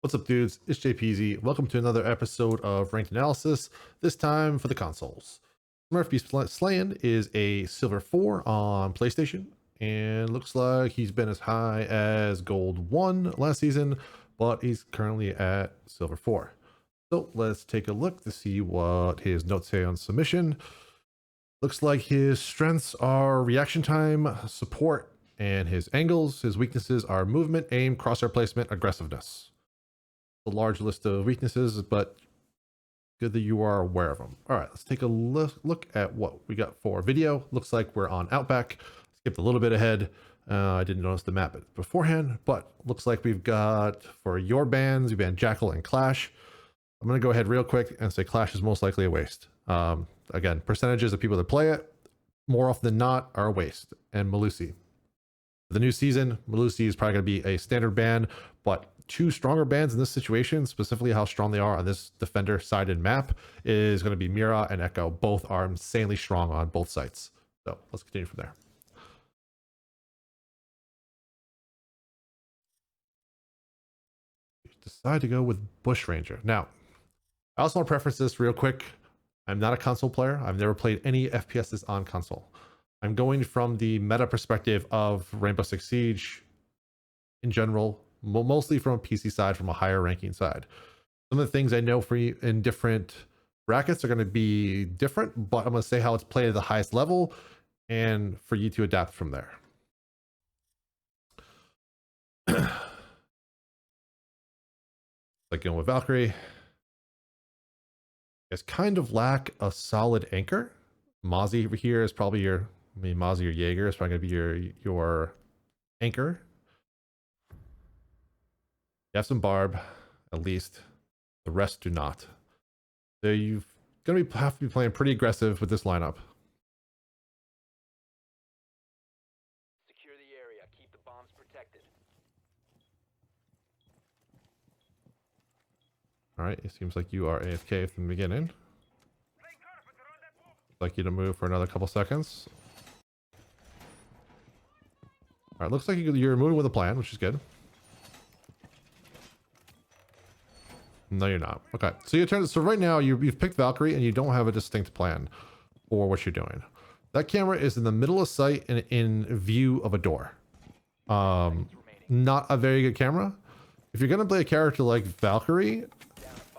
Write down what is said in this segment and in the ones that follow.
What's up, dudes? It's Jpeasy. Welcome to another episode of Ranked Analysis, this time for the consoles. Murphy Slaying is a Silver 4 on PlayStation, and looks like he's been as high as Gold 1 last season, but he's currently at Silver 4. So let's take a look to see what his notes say on submission. Looks like his strengths are reaction time, support, and his angles. His weaknesses are movement, aim, crosshair placement, aggressiveness. A large list of weaknesses, but good that you are aware of them. All right, let's take a look at what we got for video. Looks like we're on Outback. Skipped a little bit ahead. I didn't notice the map beforehand, but looks like we've got, for your bans, we banned Jackal and Clash. I'm going to go ahead real quick and say Clash is most likely a waste. Again, percentages of people that play it, more often than not, are a waste. And Melusi. For the new season, Melusi is probably going to be a standard ban, but two stronger bans in this situation, specifically how strong they are on this defender-sided map, is going to be Mira and Echo. Both are insanely strong on both sites. So let's continue from there. Decide to go with Bushranger. Now, I also want to preface this real quick. I'm not a console player. I've never played any FPSs on console. I'm going from the meta perspective of Rainbow Six Siege in general, mostly from a PC side, from a higher ranking side. Some of the things I know for you in different brackets are going to be different, but I'm going to say how it's played at the highest level and for you to adapt from there. Like going with Valkyrie. It's kind of lack a solid anchor. Mozzie over here is probably your, Mozzie or Jaeger is probably going to be your anchor. You have some barb, at least. The rest do not. So you're going to have to be playing pretty aggressive with this lineup. Secure the area. Keep the bombs protected. All right, it seems like you are AFK from the beginning. I'd like you to move for another couple seconds. All right, looks like you're moving with a plan, which is good. No, you're not. Okay, so your turn. So right now you've picked Valkyrie and you don't have a distinct plan for what you're doing. That camera is in the middle of sight and in view of a door. Not a very good camera. If you're gonna play a character like Valkyrie,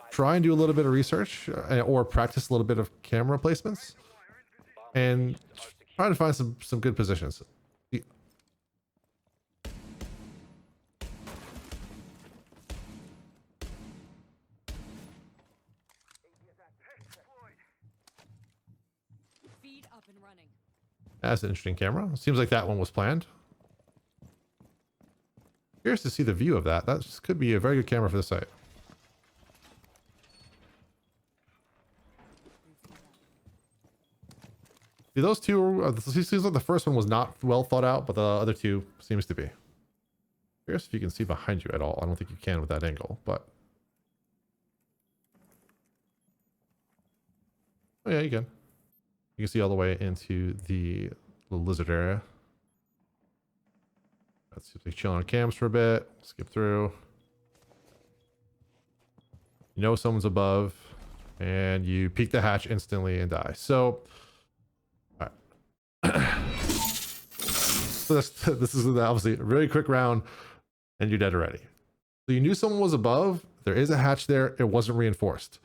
try and do a little bit of research or practice a little bit of camera placements and try to find some good positions. Feed up and running. That's an interesting camera. Seems like that one was planned. Curious to see the view of that. That could be a very good camera for the site. See, those two, it seems like the first one was not well thought out, but the other two seems to be. Curious if you can see behind you at all. I don't think you can with that angle, but... Oh yeah, you can. You can see all the way into the little lizard area. Let's see if they chill on cams for a bit. Skip through. You know someone's above, and you peek the hatch instantly and die. So, all right. So this is obviously a really quick round, and you're dead already. So you knew someone was above. There is a hatch there. It wasn't reinforced.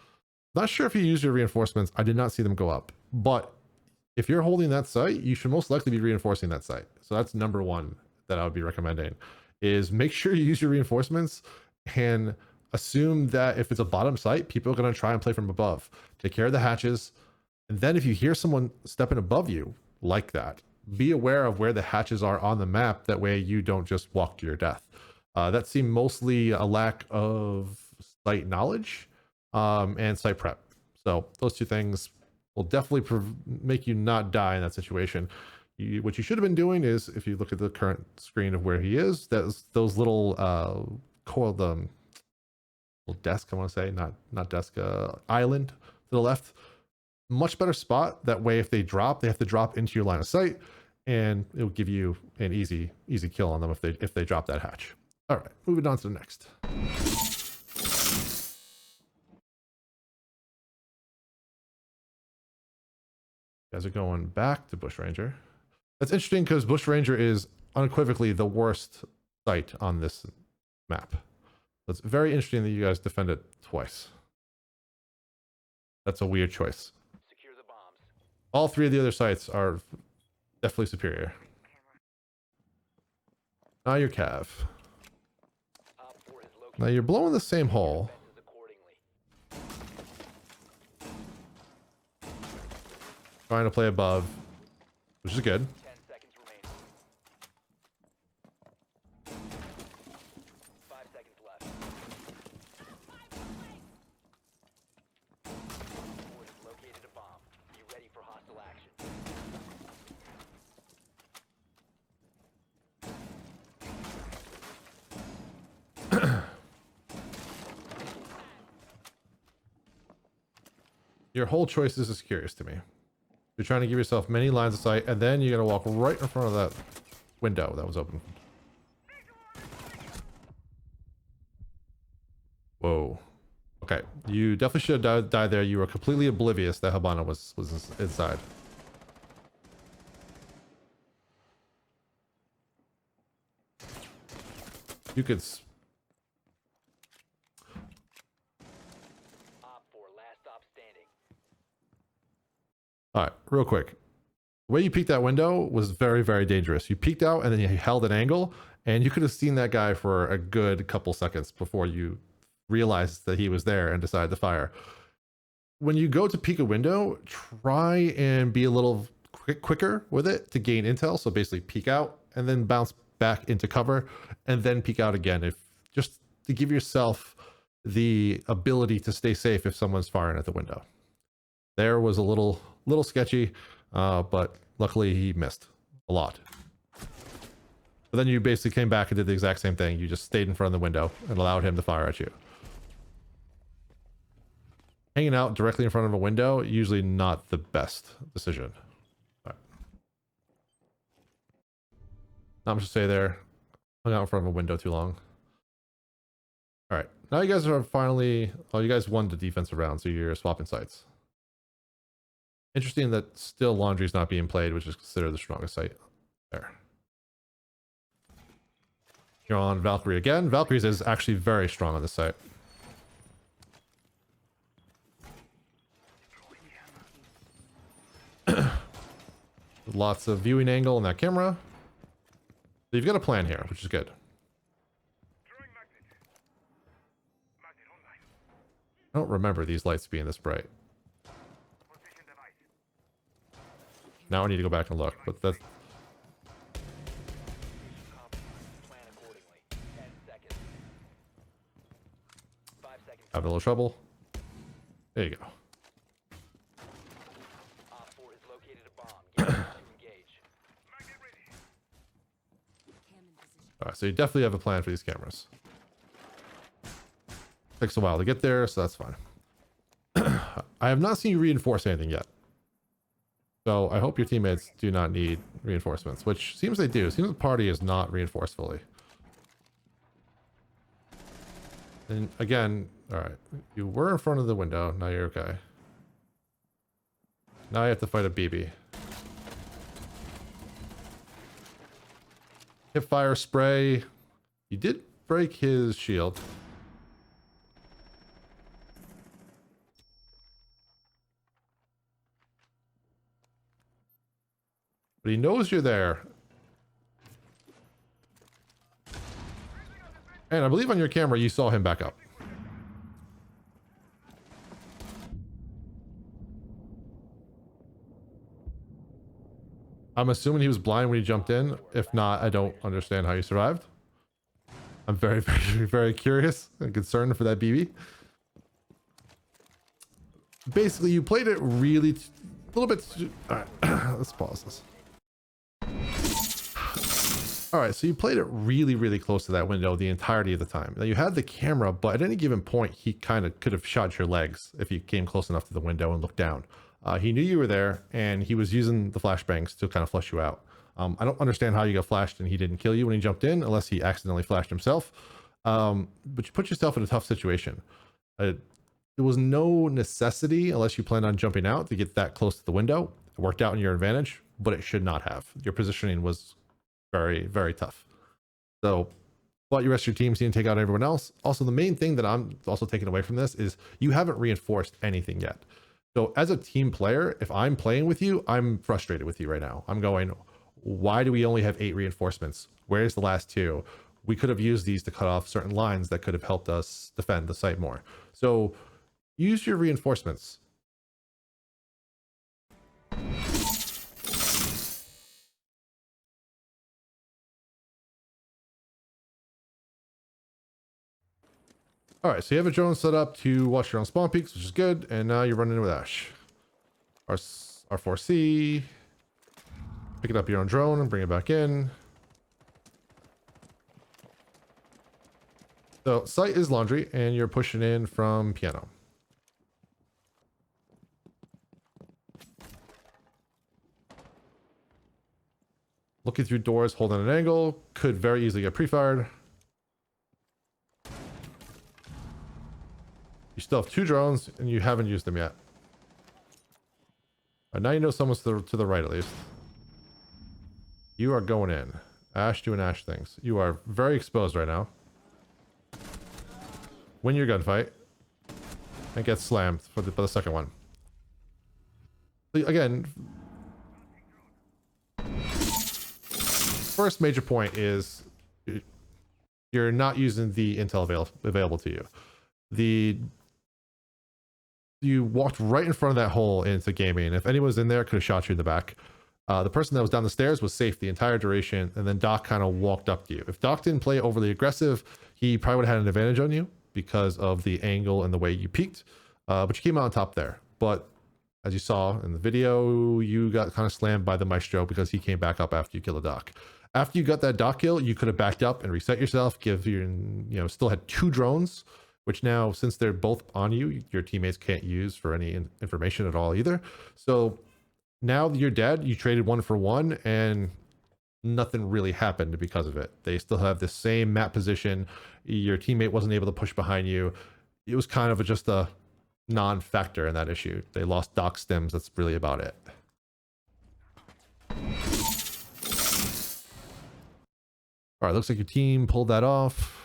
Not sure if you used your reinforcements. I did not see them go up, but if you're holding that site, you should most likely be reinforcing that site. So that's number one that I would be recommending, is make sure you use your reinforcements and assume that if it's a bottom site, people are going to try and play from above. Take care of the hatches. And then if you hear someone stepping above you like that, be aware of where the hatches are on the map. That way you don't just walk to your death. That seemed mostly a lack of site knowledge and site prep. So those two things will definitely make you not die in that situation. What you should have been doing is, if you look at the current screen of where he is, those little coiled little desk, I want to say, not desk, island to the left. Much better spot. That way, if they drop, they have to drop into your line of sight, and it will give you an easy kill on them if they drop that hatch. All right, moving on to the next. guys are going back to Bush Ranger. That's interesting because Bush Ranger is unequivocally the worst site on this map. So it's very interesting that you guys defend it twice. That's a weird choice. Secure the bombs. All three of the other sites are definitely superior. Now you're Cav. Op 4 has located Now you're blowing the same hole. defenses accordingly. Trying to play above, which is good. 10 seconds remaining. 5 seconds left. Op 4 has located a bomb. Be ready for hostile action. Your whole choice is just curious to me. You're trying to give yourself many lines of sight, and then you're gonna walk right in front of that window that was open. Whoa. Okay, you definitely should have died there. You were completely oblivious that Habana was inside. You could. Op 4 last stop standing. All right, real quick. The way you peeked that window was very, very dangerous. You peeked out and then you held an angle, and you could have seen that guy for a good couple seconds before you realized that he was there and decided to fire. When you go to peek a window, try and be a little quicker with it to gain intel. So basically peek out and then bounce back into cover and then peek out again, if just to give yourself the ability to stay safe if someone's firing at the window. There was a little sketchy, but luckily he missed a lot. But then you basically came back and did the exact same thing. You just stayed in front of the window and allowed him to fire at you. Hanging out directly in front of a window, usually not the best decision. Right. Not much to say there. Hung out in front of a window too long. All right, now you guys are finally, oh, you guys won the defensive round, so you're swapping sites. Interesting that still Laundry's not being played, which is considered the strongest site there. You're on Valkyrie again. Valkyrie's is actually very strong on this site. Lots of viewing angle in that camera. So you've got a plan here, which is good. I don't remember these lights being this bright. Now I need to go back and look, but that's... Plan accordingly. 10 seconds. 5 seconds. Having a little trouble. There you go. Op 4 has located a bomb. Get ready to engage. Alright, so you definitely have a plan for these cameras. Takes a while to get there, so that's fine. I have not seen you reinforce anything yet. So I hope your teammates do not need reinforcements, which seems they do. It seems the party is not reinforced fully. And again, alright, you were in front of the window, now you're okay. Now you have to fight a BB. Hip fire spray. You did break his shield. But he knows you're there. And I believe on your camera you saw him back up. I'm assuming he was blind when he jumped in. If not, I don't understand how you survived. I'm very, very, very curious and concerned for that BB. Basically, you played it really a little bit. All right, let's pause this. All right, so you played it really, really close to that window the entirety of the time. Now you had the camera, but at any given point, he kind of could have shot your legs if you came close enough to the window and looked down. He knew you were there, and he was using the flashbangs to kind of flush you out. I don't understand how you got flashed and he didn't kill you when he jumped in, unless he accidentally flashed himself. But you put yourself in a tough situation. There was no necessity, unless you planned on jumping out, to get that close to the window. It worked out in your advantage, but it should not have. Your positioning was very, very tough. So, but your rest of your teams need to take out everyone else. Also, the main thing that I'm also taking away from this is you haven't reinforced anything yet. So as a team player, if I'm playing with you, I'm frustrated with you right now. I'm going, why do we only have 8 reinforcements? Where's the last 2? We could have used these to cut off certain lines that could have helped us defend the site more. So use your reinforcements. All right, so you have a drone set up to watch your own spawn peaks, which is good. And now you're running with Ash. R4C. Pick up your own drone and bring it back in. So site is laundry and you're pushing in from piano. Looking through doors, holding an angle, could very easily get pre-fired. You still have 2 drones and you haven't used them yet. Now you know someone's to the right at least. You are going in. Ash doing Ash things. You are very exposed right now. Win your gunfight. And get slammed for the second one. So again, first major point is you're not using the intel available to you. You walked right in front of that hole into gaming. If anyone was in there, could have shot you in the back. The person that was down the stairs was safe the entire duration, and then Doc kind of walked up to you. If Doc didn't play overly aggressive, he probably would have had an advantage on you because of the angle and the way you peeked. But you came out on top there. But as you saw in the video, you got kind of slammed by the Maestro because he came back up after you killed the Doc. After you got that Doc kill, you could have backed up and reset yourself, still had 2 drones, which now, since they're both on you, your teammates can't use for any information at all either. So now that you're dead, you traded 1 for 1 and nothing really happened because of it. They still have the same map position. Your teammate wasn't able to push behind you. It was kind of just a non-factor in that issue. They lost Doc stims. That's really about it. All right, looks like your team pulled that off.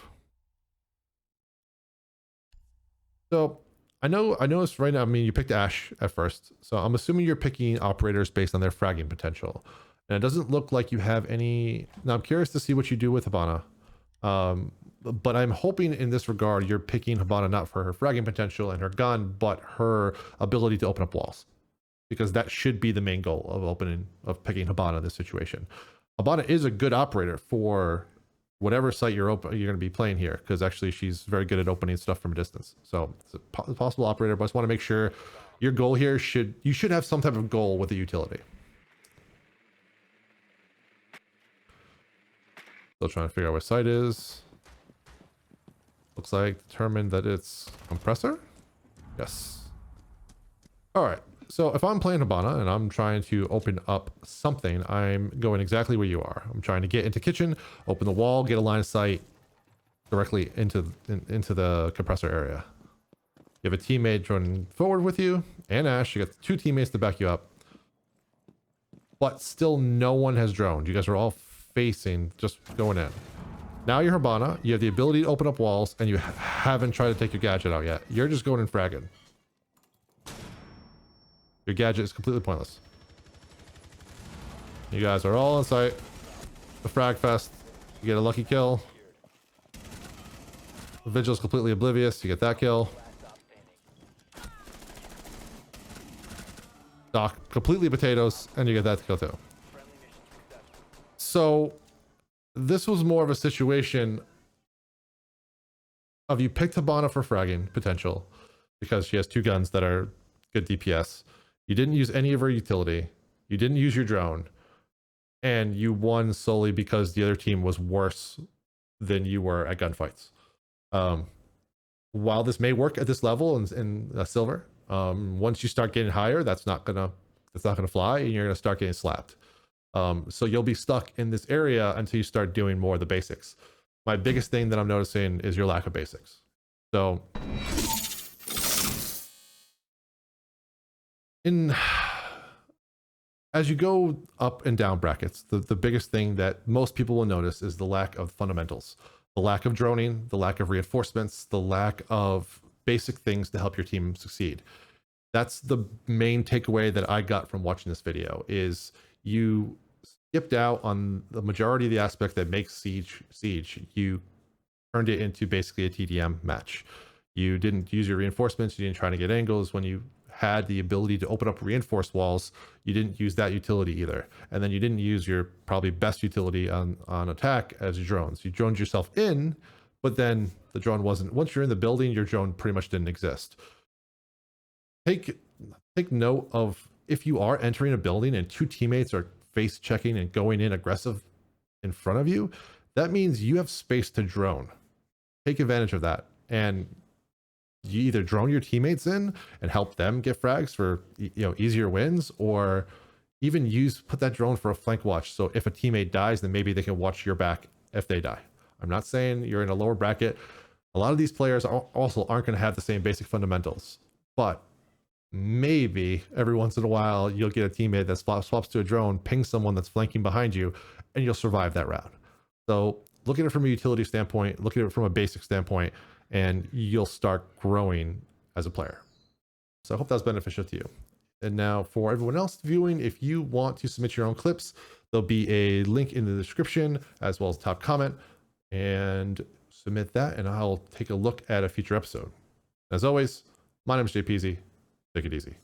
So I noticed right now, I mean, you picked Ash at first. So I'm assuming you're picking operators based on their fragging potential. And it doesn't look like you have any. Now I'm curious to see what you do with Hibana. But I'm hoping in this regard, you're picking Hibana not for her fragging potential and her gun, but her ability to open up walls. Because that should be the main goal of picking Hibana in this situation. Hibana is a good operator for whatever site you're going to be playing here, because actually she's very good at opening stuff from a distance. So it's a possible operator, but I just want to make sure your goal here you should have some type of goal with the utility. Still trying to figure out where site is. Looks like determined that it's compressor. Yes. All right. So if I'm playing Hibana and I'm trying to open up something, I'm going exactly where you are. I'm trying to get into kitchen, open the wall, get a line of sight directly into the compressor area. You have a teammate running forward with you, and Ash. You got 2 teammates to back you up. But still no one has droned. You guys are all facing, just going in. Now you're Hibana. You have the ability to open up walls, and you haven't tried to take your gadget out yet. You're just going in fragging. Your gadget is completely pointless. You guys are all in sight. The frag fest. You get a lucky kill. The Vigil's completely oblivious. You get that kill. Doc completely potatoes, and you get that kill too. So this was more of a situation of you picked Hibana for fragging potential because she has 2 guns that are good DPS. You didn't use any of her utility. You didn't use your drone. And you won solely because the other team was worse than you were at gunfights. While this may work at this level in silver, once you start getting higher, that's not gonna fly, and you're gonna start getting slapped. So you'll be stuck in this area until you start doing more of the basics. My biggest thing that I'm noticing is your lack of basics. So as you go up and down brackets, the biggest thing that most people will notice is the lack of fundamentals, the lack of droning, the lack of reinforcements, the lack of basic things to help your team succeed. That's the main takeaway that I got from watching this video is you skipped out on the majority of the aspect that makes Siege. You turned it into basically a TDM match. You didn't use your reinforcements. You didn't try to get angles. When you had the ability to open up reinforced walls, you didn't use that utility either. And then you didn't use your probably best utility on attack as your drones. You droned yourself in, but then the drone wasn't, once you're in the building, your drone pretty much didn't exist. Take note of if you are entering a building and two teammates are face checking and going in aggressive in front of you, that means you have space to drone. Take advantage of that. And you either drone your teammates in and help them get frags for easier wins, or even put that drone for a flank watch. So if a teammate dies, then maybe they can watch your back if they die. I'm not saying you're in a lower bracket. A lot of these players also aren't going to have the same basic fundamentals, but maybe every once in a while you'll get a teammate that swaps to a drone, ping someone that's flanking behind you, and you'll survive that round. So look at it from a utility standpoint, look at it from a basic standpoint, and you'll start growing as a player. So I hope that was beneficial to you. And now for everyone else viewing, if you want to submit your own clips, there'll be a link in the description as well as top comment, and submit that and I'll take a look at a future episode. As always, my name is Jpeasy. Take it easy.